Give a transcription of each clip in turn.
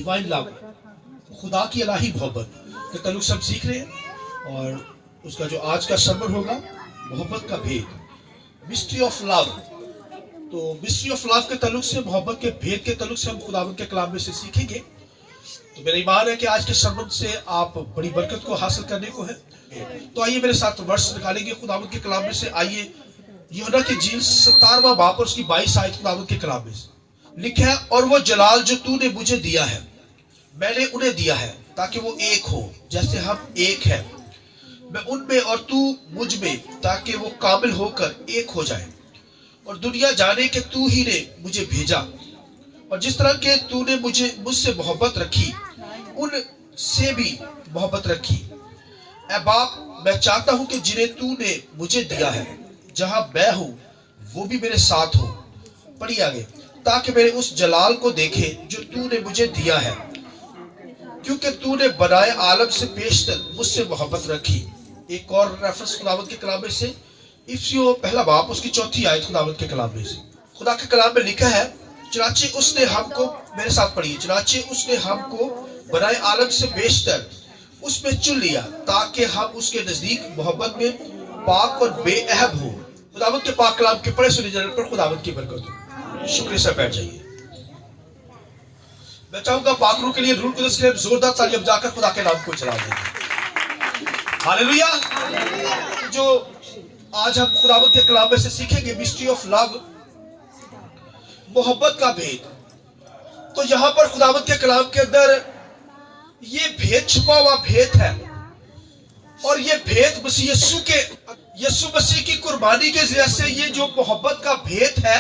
Divine love, खुदा की इलाही मोहब्बत के ताल्लुक से हम सीख रहे हैं। और उसका जो आज का सरमन होगा, मोहब्बत का भेद, मिस्ट्री ऑफ लव। तो मिस्ट्री ऑफ लव के ताल्लुक से, मोहब्बत के भेद के ताल्लुक से हम खुदावंद के कलाम में से सीखेंगे। तो मेरा ईमान है कि आज के सरमन से आप बड़ी बरकत को हासिल करने को है। तो आइए मेरे साथ वर्ष निकालेंगे खुदावंद के कलाम में से। आइए यूहन्ना की इंजील 17वां बाब और उसकी 22 आयत खुदावंद के कलाम में से लिखा है, और वो जलाल जो तूने मुझे दिया है मैंने उन्हें दिया है, ताकि वो एक हो जैसे हम एक हैं, मैं उनमें और तू मुझ में, ताकि वो कामिल होकर एक हो जाए, और दुनिया जाने के तू ही ने मुझे भेजा, और जिस तरह के तूने मुझसे मोहब्बत रखी उनसे भी मोहब्बत रखी। ऐ बाप, मैं चाहता हूं कि जिन्हें तूने मुझे दिया है, जहां मैं हूं वो भी मेरे साथ हो। पढ़िए आगे, ताकि मेरे उस जलाल को देखे जो तूने मुझे दिया है, क्योंकि तूने बनाए आलम से पेशतर मुझसे मोहब्बत रखी। एक और रेफरेंस खुदावंद के कलाम में से, इफिसियों पहला बाप उसकी 4थी आयत खुदावंद के कलाम में से। खुदा के कलाम में लिखा है, चनाचे उसने हमको, मेरे साथ पढ़िए, चनाचे उसने हमको बनाए आलम से बेशतर उसमें चुन लिया, ताकि हम उसके नजदीक मोहब्बत में पाक और बेअहब हो। खुदावंद के पाक कलाम के पढ़े सुने जाने पर खुदावंद की बरकत हो। शुक्र से बैठ जाइए। मैं चाहूंगा पाक रूह के लिए, रूह कुदस के लिए जोरदार तालियां बजाकर खुदा के नाम को चला देंगे। हालेलुया। जो आज हम खुदावंद के कलाम में से सीखेंगे, मिस्ट्री ऑफ लव, मोहब्बत का भेद। तो यहां पर खुदावंद के कलाम के अंदर ये भेद, छुपा हुआ भेद है, और ये भेद यीशु मसीह की कुर्बानी के जरिए से, ये जो मोहब्बत का भेद है,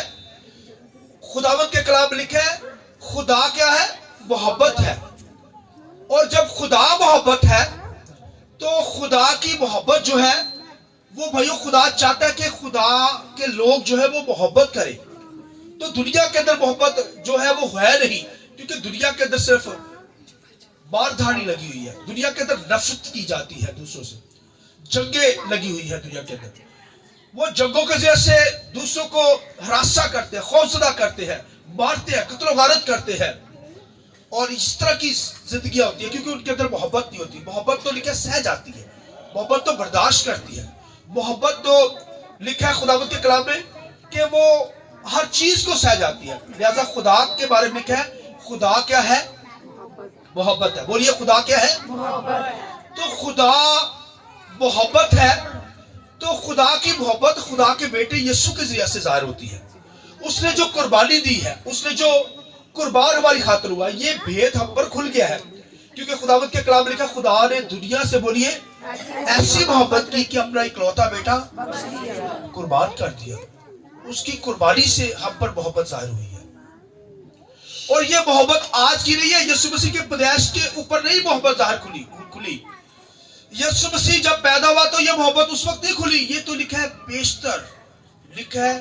खुदावंद के कलाम में लिखा है, खुदा क्या है? मोहब्बत है। और जब खुदा मोहब्बत है, तो खुदा की मोहब्बत जो है वो भाइयों, खुदा चाहता है कि खुदा के लोग जो है वो मोहब्बत करें। तो दुनिया के अंदर मोहब्बत जो है वो है नहीं, क्योंकि दुनिया के अंदर सिर्फ मारधाड़ी लगी हुई है, दुनिया के अंदर नफरत की जाती है, दूसरों से जंगें लगी हुई है दुनिया के अंदर। वो जंगों के जरिए से दूसरों को हरासा करते हैं, खौफजदा करते हैं, मारते हैं, कत्ल गारत करते हैं, और इस तरह की जिंदगियां होती है, क्योंकि उनके अंदर मोहब्बत नहीं होती। मोहब्बत तो लिखा सह जाती है, मोहब्बत तो बर्दाश्त करती है, मोहब्बत तो लिखा है खुदावंद के कलाम में कि वो हर चीज को सह जाती है। लिहाजा खुदा के बारे में लिखा है, खुदा क्या है? मोहब्बत है। बोलिए, खुदा क्या है? मोहब्बत। तो खुदा मोहब्बत है, तो खुदा की मोहब्बत खुदा के बेटे यीशु के जरिए से जाहिर होती है। उसने जो कुर्बानी दी है, उसने जो कुर्बान हमारी खातिर हुआ, ये भेद हम पर खुल गया है, क्योंकि खुदावंद के कलाम में लिखा, खुदा ने दुनिया से, बोलिए, ऐसी मोहब्बत की कि अपना इकलौता बेटा कुर्बान कर दिया। उसकी कुर्बानी से हम पर मोहब्बत जाहिर हुई है। और ये मोहब्बत आज की नहीं है, यीशु मसीह के पैदाइश के ऊपर नहीं मोहब्बत जाहिर खुली। यीशु मसीह जब पैदा हुआ तो ये मोहब्बत उस वक्त नहीं खुली। ये तो लिखा है बेशतर, लिखा है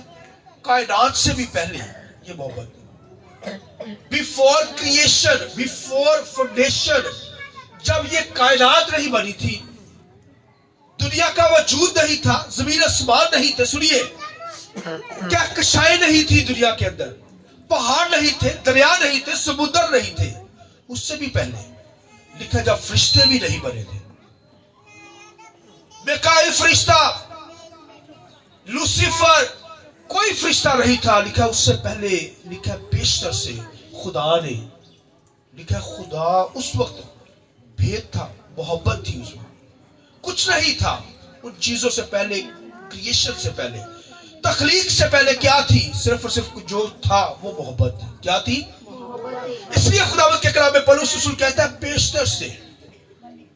कायनात से भी पहले ये मोहब्बत, बिफोर क्रिएशन, बिफोर फाउंडेशन, जब ये कायनात नहीं बनी थी, दुनिया का वजूद नहीं था, जमीन आसमान नहीं थे, सुनिए, क्या कशाएं नहीं थी दुनिया के अंदर, पहाड़ नहीं थे, दरिया नहीं थे, समुद्र नहीं थे, उससे भी पहले लिखा जब फरिश्ते भी नहीं बने थे। मिकाईल फरिश्ता, लूसीफर, कोई फरिश्ता नहीं था, लिखा उससे पहले, लिखा बेशतर से खुदा ने, लिखा खुदा उस वक्त भेद था, मोहब्बत थी, उसमें कुछ नहीं था। उन चीजों से पहले, क्रिएशन से पहले, तखलीक से पहले क्या थी? सिर्फ और सिर्फ जो था वो मोहब्बत थी। क्या थी? इसलिए खुदावंद के कलाम में पौलुस रसूल कहता है, बेशतर से,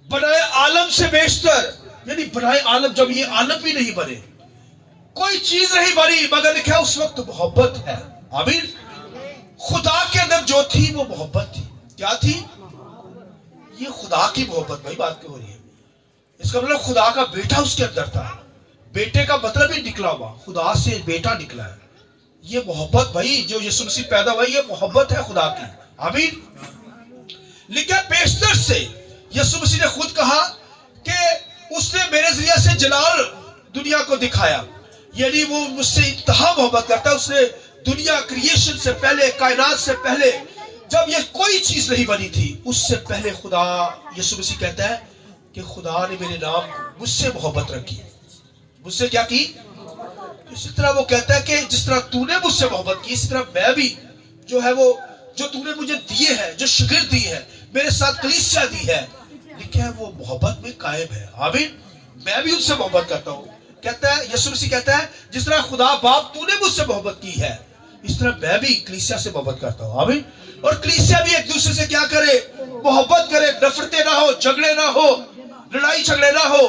बनाए आलम से बेशतर, यानी बनाए आलम, जब ये आलम भी नहीं बने, कोई चीज नहीं बनी, मगर लिखा उस वक्त मोहब्बत है। आमीन। खुदा के अंदर जो थी वो मोहब्बत थी। क्या थी? ये खुदा की मोहब्बत। भाई बात क्यों हो रही है? इसका मतलब खुदा का बेटा उसके अंदर था। बेटे का मतलब ही निकला हुआ, खुदा से बेटा निकला है। ये मोहब्बत भाई, जो यीशु मसीह पैदा हुआ, ये मोहब्बत है खुदा की। आमीन। लिखा बेशतर से, यीशु मसीह ने खुद कहा कि उसने मेरे जरिए से जलाल दुनिया को दिखाया, यानी वो मुझसे इंतहा मोहब्बत करता है। उसने दुनिया क्रिएशन से पहले, कायनात से पहले जब ये कोई चीज नहीं बनी थी, उससे पहले खुदा यीशु मसीह कहता है कि खुदा ने मेरे नाम को मुझसे मोहब्बत रखी। मुझसे क्या की? इसी तरह वो कहता है कि जिस तरह तूने मुझसे मोहब्बत की, इसी तरह मैं भी जो है वो जो तूने मुझे दिए है, जो शिगिर्द दी है, मेरे साथ कलीसिया दी है, लिखा है वो मोहब्बत में कायम है। आमीन। मैं भी उनसे मोहब्बत करता हूँ। कहता है यीशु मसीह कहता है जिस तरह खुदा बाप तूने मुझसे मोहब्बत की है, इस तरह मैं भी कलीसिया से मोहब्बत करता हूँ। आमीन। और कलीसिया भी एक दूसरे से क्या करे? मोहब्बत करे। नफरतें ना हो, झगड़े ना हो, लड़ाई झगड़े ना हो,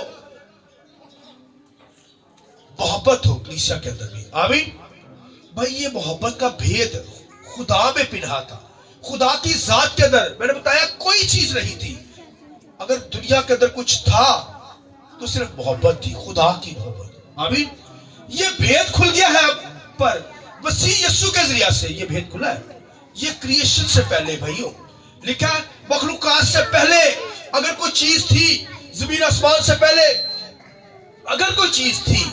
मोहब्बत हो कलीसिया के अंदर भी। आमीन। भाई ये मोहब्बत का भेद खुदा में पिन्हा था। खुदा की जात के अंदर मैंने बताया कोई चीज नहीं थी। अगर दुनिया के अंदर कुछ था तो सिर्फ मोहब्बत थी, खुदा की मोहब्बत। आमीन। ये भेद खुल गया है पर मसीह यीशु के जरिया से ये भेद खुला है। ये क्रिएशन से पहले भाइयों लिखा है, मखलूकात से पहले अगर कोई चीज थी, जमीन आसमान से पहले अगर कोई चीज थी,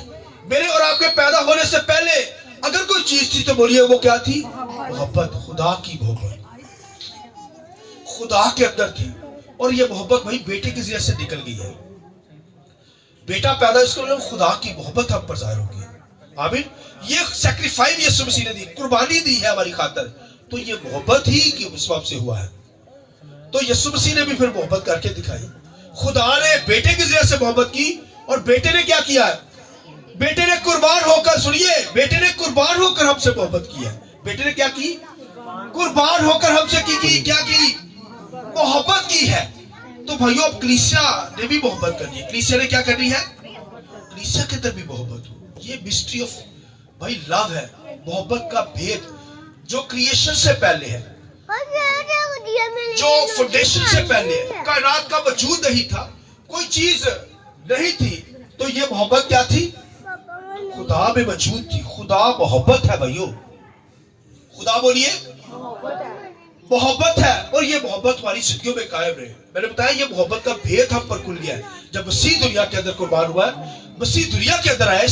मेरे और आपके पैदा होने से पहले अगर कोई चीज थी, तो बोलिए वो क्या थी? मोहब्बत। खुदा की मोहब्बत खुदा के अंदर थी। और ये मोहब्बत भाई बेटे के जरिए से निकल गई है। बेटा पैदा, इसको मतलब खुदा की मोहब्बत हम पर जाहिर होगी। आमीन। ये सैक्रिफाइस यीशु मसीह ने दी, कुर्बानी दी है हमारी खातिर, तो ये मोहब्बत ही कि उस बाप से हुआ है। तो यीशु मसीह ने भी फिर मोहब्बत करके दिखाई। खुदा ने बेटे के जरिए से मोहब्बत की, और बेटे ने क्या किया है? बेटे ने कुर्बान होकर, सुनिए, बेटे ने कुर्बान होकर हमसे मोहब्बत की है। बेटे ने क्या की? कुर्बान होकर हमसे क्या की? मोहब्बत की है। तो भाइयों अब कलीसिया ने भी मोहब्बत करनी है। कलीसिया ने क्या करनी है? कलीसिया के अंदर भी मोहब्बत हो। ये मिस्ट्री ऑफ भाई लव है, मोहब्बत का भेद जो क्रिएशन से पहले है, जो फाउंडेशन से पहले है। कायनात का वजूद नहीं था, कोई चीज नहीं थी, तो ये मोहब्बत क्या थी? खुदा में मौजूद थी। खुदा मोहब्बत है भाइयों। खुदा बोलिए मोहब्बत है। और ये मोहब्बत हमारी जिंदगियों में कायम रहे। मैंने बताया ये मोहब्बत का भेद हम पर खुल गया है जब मसीह दुनिया के अंदर कुर्बान हुआ है, मसीह दुनिया के अंदर आया।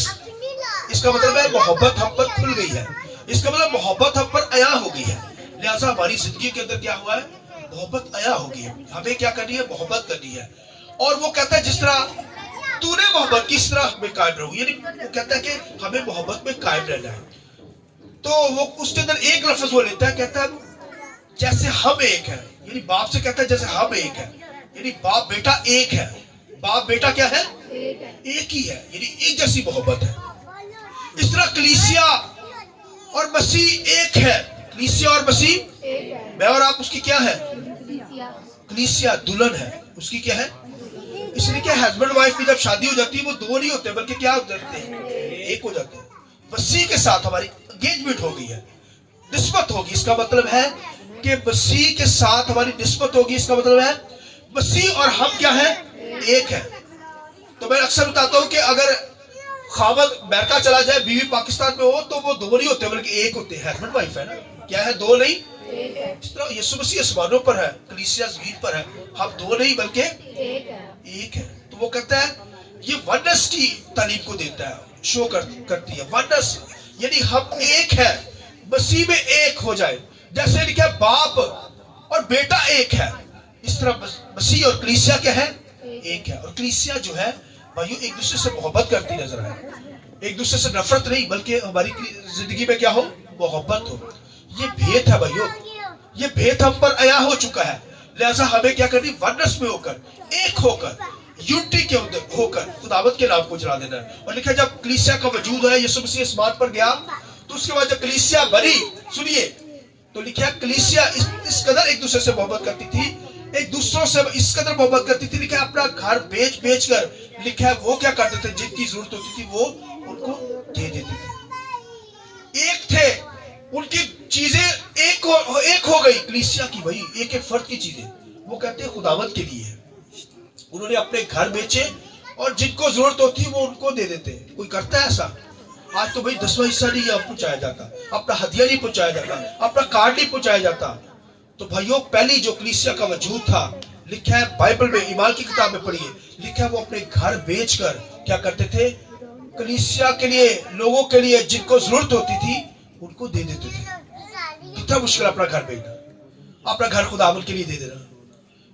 इसका मतलब है मोहब्बत हम पर खुल गई है। इसका मतलब मोहब्बत हम पर आया हो गई है। लिहाजा हमारी जिंदगी के अंदर क्या हुआ है? मोहब्बत आया हो गई है। हमें क्या करनी है? मोहब्बत करनी है। और वो कहता है जिस तरह तूने मोहब्बत की, इस तरह हमें कायम रहो। यानी वो कहता है कि हमें मोहब्बत में कायम रहना है। तो वो उसके अंदर एक लफ्ज वो लेता है, कहता है जैसे हम एक है। यानी बाप से कहता है जैसे हम एक है, यानी बाप बेटा एक है। बाप बेटा क्या है? एक ही है, यानी एक जैसी मोहब्बत है। इस तरह कलीसिया और मसीह एक है। कलीसिया और मसीह, मैं और आप उसकी क्या है? कलीसिया दुल्हन है, उसकी क्या है? इसलिए क्या हस्बैंड वाइफ की जब शादी हो जाती है वो दो नहीं होते बल्कि क्या हो जाते हैं? एक हो जाते हैं। मसीह के साथ हमारी एंगेजमेंट हो गई है, निस्बत होगी। इसका मतलब है कि मसीह के साथ हमारी निस्बत होगी। इसका मतलब है मसीह और हम क्या है? एक है। तो मैं अक्सर बताता हूं कि अगर खावद अमेरिका चला जाए, बीवी पाकिस्तान में हो, तो वो दो नहीं होते बल्कि एक होते हैं। हस्बैंड वाइफ है ना, क्या है? दो नहीं। इस तरह यीशु मसीह आसमानों पर है, कलीसिया ज़मीन पर है। हम दो नहीं बल्कि एक है। तो वो कहता है ये वननेस की तालीम को देता है, शो करती है। वननेस यानी हम एक है, मसीह में एक हो जाए। जैसे लिखा है बाप और बेटा एक है, इस तरह मसीह और कलीसिया क्या है? एक है। और कलीसिया जो है भाइयों एक दूसरे से मोहब्बत करती नजर आए, एक दूसरे से नफरत नहीं बल्कि हमारी जिंदगी में क्या हो? मोहब्बत हो। ये भेद है भाइयों, ये भेद हम पर आया हो चुका है। लिहाजा हमें क्या करनी? वननेस में होकर, एक होकर, यूनिटी के अंदर होकर खुदावत के नाम को जला देना है। और लिखा जब कलीसिया का वजूद है, यीशु मसीह आसमान पर गया, तो उसके बाद जब कलीसिया बनी, सुनिए, तो लिखा कलीसिया इस कदर एक दूसरे से मोहब्बत करती थी, एक दूसरों से इस कदर मोहब्बत करती थी, लिखा अपना घर बेच कर, लिखा है वो क्या करते थे? जिनकी जरूरत होती थी वो उनको दे देते थे। एक थे, उनकी चीजें एक हो गई कलीसिया की, भाई एक एक फर्द की चीजें वो कहते हैं खुदावत के लिए है। उन्होंने अपने घर बेचे और जिनको जरूरत होती वो उनको दे देते। कोई करता है ऐसा? आज तो भाई 10वां हिस्सा नहीं पहुंचाया जाता, अपना हदिया नहीं पहुंचाया जाता, अपना कार्ड नहीं पहुंचाया जाता। तो भाइयों पहली जो कलीसिया का वजूद था, लिखा है बाइबल में, ईमान की किताब में पढ़िए, लिखा है वो अपने घर बेचकर क्या करते थे? कलीसिया के लिए, लोगों के लिए जिनको जरूरत होती थी उनको दे देते थे। कितना मुश्किल अपना घर बेचना। अपना घर खुदावंद के लिए दे देना,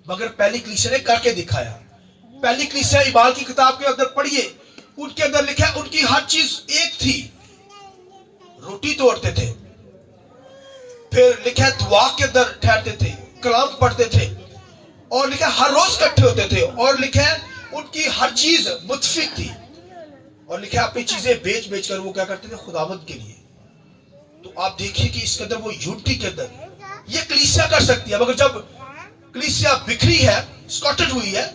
मगर पहली कलीसिया ने करके दिखाया। पहली कलीसिया इबाल की किताब के अंदर पढ़िए, उनके अंदर लिखा है उनकी हर चीज एक थी। रोटी तोड़ते थे, फिर लिखा है दुआ के अंदर ठहरते थे, कलाम पढ़ते थे, और लिखा है हर रोज इकट्ठे होते थे, और लिखा है उनकी हर चीज मुतफिक थी, और लिखा है अपनी चीजें बेच बेच कर वो क्या करते थे खुदावंद के लिए। तो आप देखिए कि इसके अंदर वो यूनिटी के अंदर ये कलीसिया कर सकती है, मगर जब कलीसिया बिखरी है, स्कॉटेड हुई है,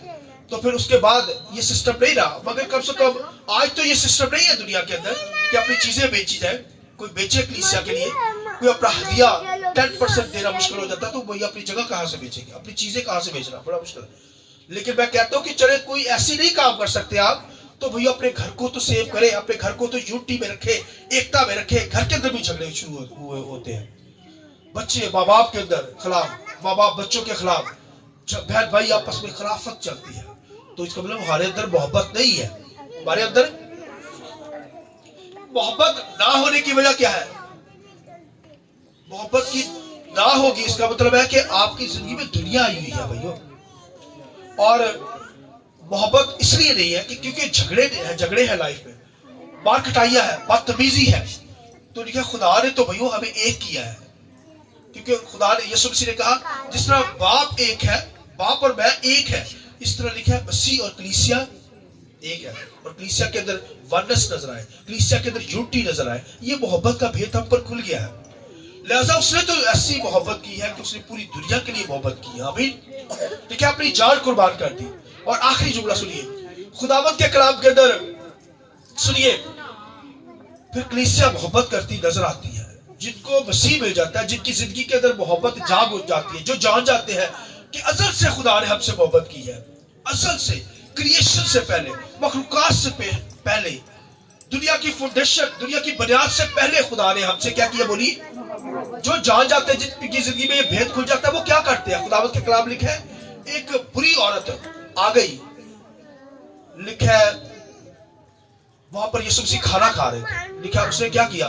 तो फिर उसके बाद ये सिस्टम नहीं रहा। मगर कम से कम आज तो ये सिस्टम नहीं है दुनिया के अंदर कि अपनी चीजें बेची जाए, कोई बेचे कलीसिया के लिए, कोई अपना हदिया 10% देना मुश्किल हो जाता है, तो वही अपनी जगह कहां से बेचेंगे, अपनी चीजें कहां से बेचना बड़ा मुश्किल है। लेकिन मैं कहता हूं कि चले कोई ऐसी नहीं काम कर सकते आप, तो भैया अपने घर को तो सेव करें, अपने घर को तो यूनिटी में रखे, एकता में रखे। घर के अंदर भी झगड़े शुरू हुए होते हैं, बच्चे माँ बाप के अंदर खिलाफ, माँ बाप बच्चों के खिलाफ, बहन भाई आपस में खिलाफत चलती है, तो इसका मतलब हमारे अंदर मोहब्बत नहीं है। हमारे अंदर मोहब्बत ना होने की वजह क्या है? मोहब्बत की ना होगी इसका मतलब है कि आपकी जिंदगी में दुनिया आई हुई है भाइयों, और मोहब्बत इसलिए नहीं है कि क्योंकि झगड़े हैं लाइफ में, मार कटाइया है, बदतमीजी है। तो लिखा खुदा ने तो भाइयों हमें एक किया है, क्योंकि खुदा ने यीशु मसीह ने कहा जिस तरह बाप एक है, बाप और मैं एक है, इस तरह लिखा है मसीह और कलीसिया एक है। और कलीसिया के अंदर वननेस नजर आए, कलीसिया के अंदर यूनिटी नजर आए, ये मोहब्बत का भेद हम पर खुल गया है। लिहाजा उसने तो ऐसी मोहब्बत की है कि उसने पूरी दुनिया के लिए मोहब्बत की है। आमीन। देखिए अपनी जान कुर्बान कर दी। और आखिरी जुमला सुनिए खुदावंद के कलाम के अंदर, सुनिए, फिर कलीसिया मोहब्बत करती नजर आती है। जिनको मसीह मिल जाता है, जिनकी जिंदगी के अंदर मोहब्बत जाग हो जाती है, जो जान जाते हैं कि अज़ल से खुदा ने हमसे मोहब्बत की है, अज़ल से, क्रिएशन से पहले, मखलूकात से पहले, दुनिया की फाउंडेशन, दुनिया की बुनियाद से पहले खुदा ने हमसे क्या किया? बोली। जो जान जाते हैं, जिनकी जिंदगी में ये भेद खुल जाता है, वो क्या करते हैं? खुदावंद के कलाम लिखा है एक बुरी औरत आ गई, लिखा है वहां पर यीशु मसीह खाना खा रहे थे, लिखा है उसने क्या किया?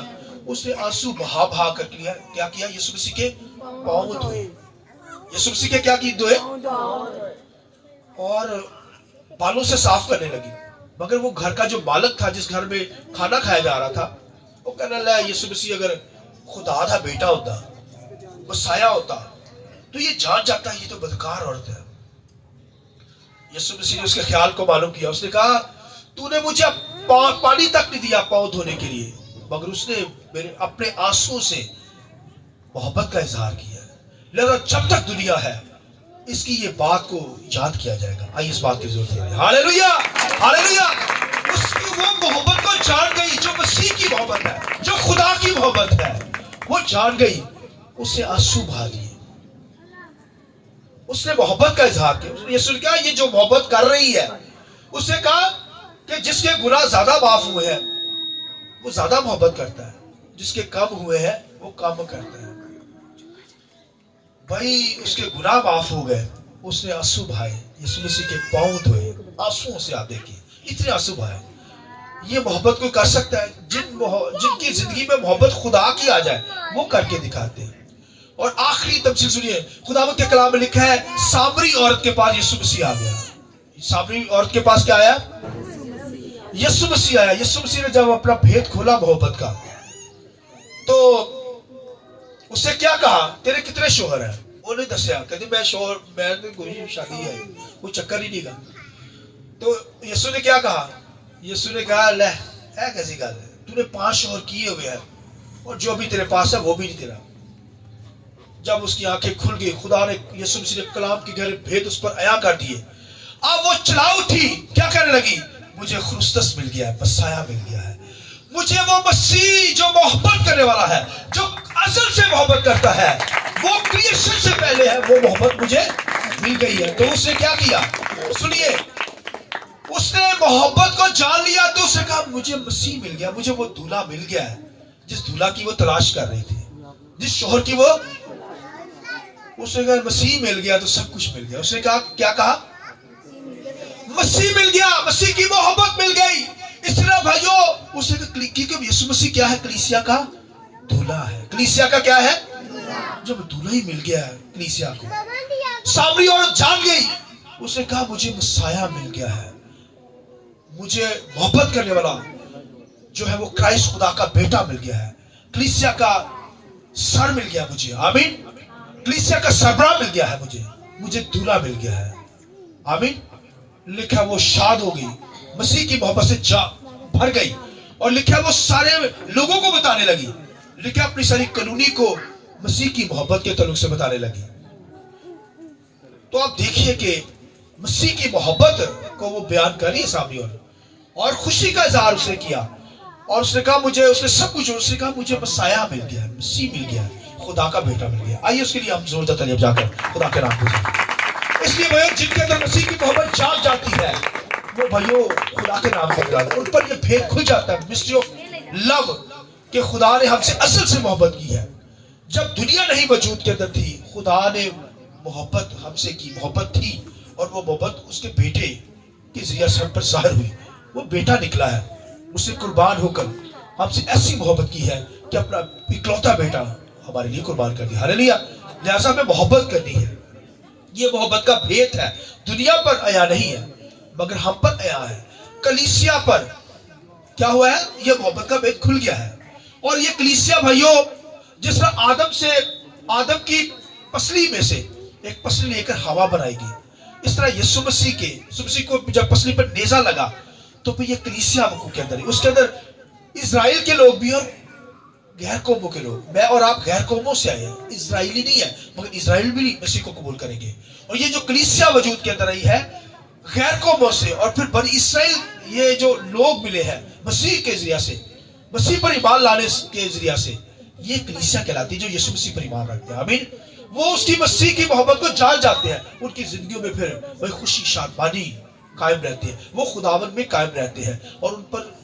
उसने आंसू बहा बहा कर क्या किया? यीशु मसीह के पांव धोए। यीशु मसीह के क्या की? धोए, और बालों से साफ करने लगी। मगर वो घर का जो मालिक था, जिस घर में खाना खाया जा रहा था, वो कहने लगा यीशु मसीह अगर खुदा का बेटा होता, मसाया होता, तो ये जान जाता है ये तो बदकार औरत है। यीशु मसीह ने उसके ख्याल को मालूम किया। उसने कहा तूने मुझे पानी तक नहीं दिया पांव धोने के लिए, मगर उसने मेरे अपने आंसुओं से मोहब्बत का इजहार किया। लेकिन जब तक दुनिया है इसकी ये बात को याद किया जाएगा। आइए इस बात की जरूरत है। Hallelujah, hallelujah. उसकी वो मोहब्बत को जान गई जो मसीह की मोहब्बत है, जो खुदा की मोहब्बत है, वो जान गई। उससे आंसू बहा दिए, उसने मोहब्बत का इजहार किया। यीशु ने कहा ये जो मोहब्बत कर रही है, उसने कहा कि जिसके गुनाह ज्यादा माफ हुए हैं वो ज्यादा मोहब्बत करता है, जिसके कम हुए हैं वो कम करता है। भाई उसके गुनाह माफ हो गए, उसने आंसू बहाए, यीशु मसीह के पांव धोए आंसुओं से। आप देखिए इतने आंसू बहाए। ये मोहब्बत कोई कर सकता है? जिनकी जिंदगी में मोहब्बत खुदा की आ जाए वो करके दिखाते हैं। और आखिरी तफसील सुनिए, खुदावंद के कलाम में लिखा है सामरी औरत के पास यीशु मसीह आ गया। सामरी औरत के पास क्या आया? यीशु मसीह आया। यीशु मसीह ने जब अपना भेद खोला मोहब्बत का, तो उससे क्या कहा? तेरे कितने शोहर हैं? उन्होंने दसिया, कहते मैं शोहर, मैं कोई शादी है, कोई चक्कर ही नहीं का। तो यीशु ने क्या कहा? यीशु ने कहा ले है कैसी गल है, तूने 5 शोहर किए हुए हैं और जो भी तेरे पास है वो भी नहीं तेरा। जब उसकी आंखें खुल गई, खुदा ने यीशु मसीह ने कलाम के घर भेद उस पर आया कर दिए। अब वो चला उठी, क्या कहने लगी? मुझे ख्रिस्तस मिल गया है, मसाया मिल गया है, मुझे वो मसीह जो मोहब्बत करने वाला है, जो असल से मोहब्बत करता है, वो क्रिएशन से पहले है, वो मोहब्बत मुझे मिल गई है। तो उसने क्या किया? सुनिए, उसने मोहब्बत को जान लिया, तो उसने कहा मुझे मसीह मिल गया, मुझे वो दूल्हा मिल गया है जिस दूल्हा की वो तलाश कर रही थी, जिस शोहर की वो। उसने कहा मसीह मिल गया तो सब कुछ मिल गया। उसने कहा क्या कहा? मसीह मिल गया, मसीह की मोहब्बत मिल गई। इस तरह भाइयों उसने कहा क्योंकि यीशु मसीह क्या है? कलीसिया का दूल्हा है। कलीसिया का क्या है? जब दूल्हा ही मिल गया है, कलीसिया को। सामरी औरत जान गई, उसने कहा मुझे मसाया मिल गया है, मुझे मोहब्बत करने वाला जो है वो क्राइस्ट खुदा का बेटा मिल गया है, कलीसिया का सर मिल गया मुझे, आमीन। कलीसिया का सरबराह मिल गया है मुझे दूल्हा मिल गया है, आमीन। लिखा वो शाद हो गई, मसीह की मोहब्बत से जा भर गई, और लिखा वो सारे लोगों को बताने लगी, लिखा अपनी सारी कॉलोनी को मसीह की मोहब्बत के तल्लुक से बताने लगी। तो आप देखिए कि मसीह की मोहब्बत को वो बयान कर रही है सामने, और खुशी का इजहार उसने किया, और उसने कहा उसने सब कुछ, उसने कहा मुझे मसाया मिल गया है, मसीह मिल गया है, खुदा का बेटा मिल गया। आइए उसके लिए हम जोर देते हैं जाकर खुदा के नाम पे। इसलिए भाइयों जिनके अंदर मसीह की मोहब्बत जाग जाती है वो भाइयों खुदा के नाम पे उन पर ये भेद खुल जाता है, मिस्ट्री ऑफ लव, कि खुदा ने हमसे असल से मोहब्बत की है। जब दुनिया नहीं वजूद के अंदर थी, खुदा ने मोहब्बत हमसे की, मोहब्बत थी, और वो मोहब्बत उसके बेटे के जरिए सब पर जाहिर हुई। वो बेटा निकला है, उसने कुर्बान होकर हमसे ऐसी मोहब्बत की है कि अपना इकलौता बेटा हमारे लिए कुर्बान कर दिया। हालेलुया। लिहाजा हमें मोहब्बत करनी है। ये मोहब्बत का भेद है, दुनिया पर आया नहीं है मगर हम पर आया है। कलीसिया पर क्या हुआ है? ये मोहब्बत का भेद खुल गया है। और ये कलीसिया भाइयों, जिस तरह आदम की पसली में से एक पसली लेकर हवा बनाएगी, इस तरह यीशु मसीह को जब पसली पर नेजा लगा तो फिर ये कलीसिया के अंदर, उसके अंदर इजराइल के लोग भी और गैर कौमों के लोग, मैं और आप गैर कौमों से आए हैं, इजराइली नहीं है मगर इजराइल भी मसीह को कबूल करेंगे। और ये जो कलीसिया वजूद के अंदर आई है गैर कौमों से, और फिर बनी इसराइल, ये जो लोग मिले हैं मसीह के जरिया से, मसीह पर ईमान लाने के जरिया से, ये कलीसिया कहलाती है जो यीशु मसीह पर ईमान रखते हैं, आमीन। वो उसकी मसीह की मोहब्बत को जान जाते हैं, उनकी जिंदगियों में फिर वही खुशी शादमानी कायम रहती है, वो खुदावन में कायम रहते हैं, और उन पर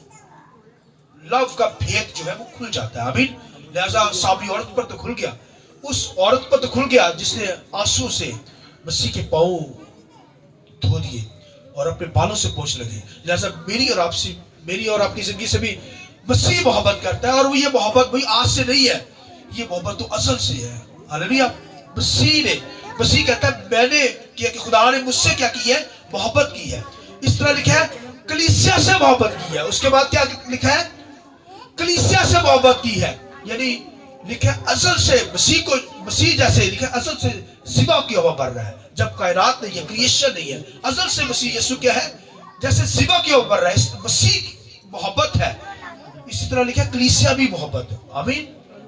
लव का भेद जो है वो खुल जाता है, आमीन। लिहाजा सामरी औरत पर तो खुल गया, उस औरत पर तो खुल गया जिसने आंसू से मसीह के पांव धो दिए और अपने बालों से पोंछ लगे। लिहाजा मेरी और आपकी जिंदगी से भी मसीह मोहब्बत करता है, और वो ये मोहब्बत भाई आज से नहीं है, ये मोहब्बत तो असल से है। हालेलुया। मसीह कहता है मैंने किया कि खुदा ने मुझसे क्या की है? मोहब्बत की है। इस तरह लिखा है कलीसिया से मोहब्बत की है। उसके बाद क्या लिखा है? कलीसिया से मोहब्बत की है, यानी लिखा है असल से मसीह जैसे लिखा है असल से ज़िबा की हवा बढ़ रहा है। जब कायनात नहीं है, क्रिएशन नहीं है, असल से मसीह यीशु क्या है? जैसे ज़िबा की हवा बढ़ रहा है, मसीह की मोहब्बत है। इसी तरह लिखा है कलीसिया भी मोहब्बत है, आमीन।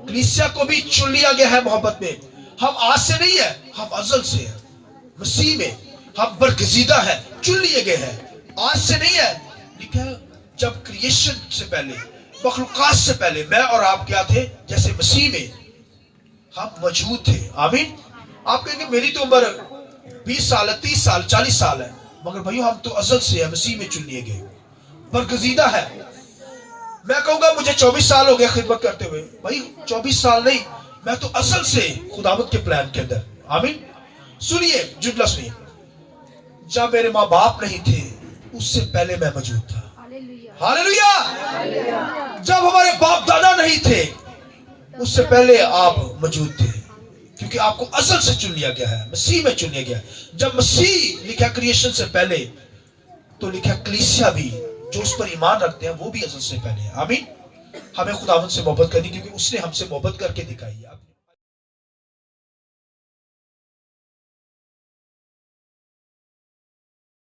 कलीसिया को भी चुन लिया गया है मोहब्बत में। हम आज से नहीं है, हम अजल से है, मसीह में हम बरगजीदा है, चुन लिए गए हैं, आज से नहीं है। लिखा है जब क्रिएशन से पहले, मखलूकात से पहले मैं और आप क्या थे? जैसे मसीह में हम मौजूद थे, आमीन। आप कहेंगे मेरी तो उम्र 20 साल है, 30 साल, 40 साल है, मगर भाइयों हम तो अजल से है, मसीह में चुन लिए गए, बरगजीदा है। मैं कहूंगा मुझे 24 साल हो गया खिदमत करते हुए, भाई 24 साल नहीं, मैं तो असल से खुदावत के प्लान के अंदर, आमीन। सुनिए जुमला सुनिए, जब मेरे माँ बाप नहीं थे उससे पहले मैं मौजूद था। हालेलुया। जब हमारे बाप दादा नहीं थे उससे पहले आप मौजूद थे, क्योंकि आपको असल से चुन लिया गया है, मसीह में चुन लिया गया। जब मसीह लिखा क्रिएशन से पहले, तो लिखा कलीसिया भी जो उस पर ईमान रखते हैं वो भी असल से पहले है, आमीन। हमें खुदावंद से मोहब्बत करनी, क्योंकि उसने हमसे मोहब्बत करके दिखाई है।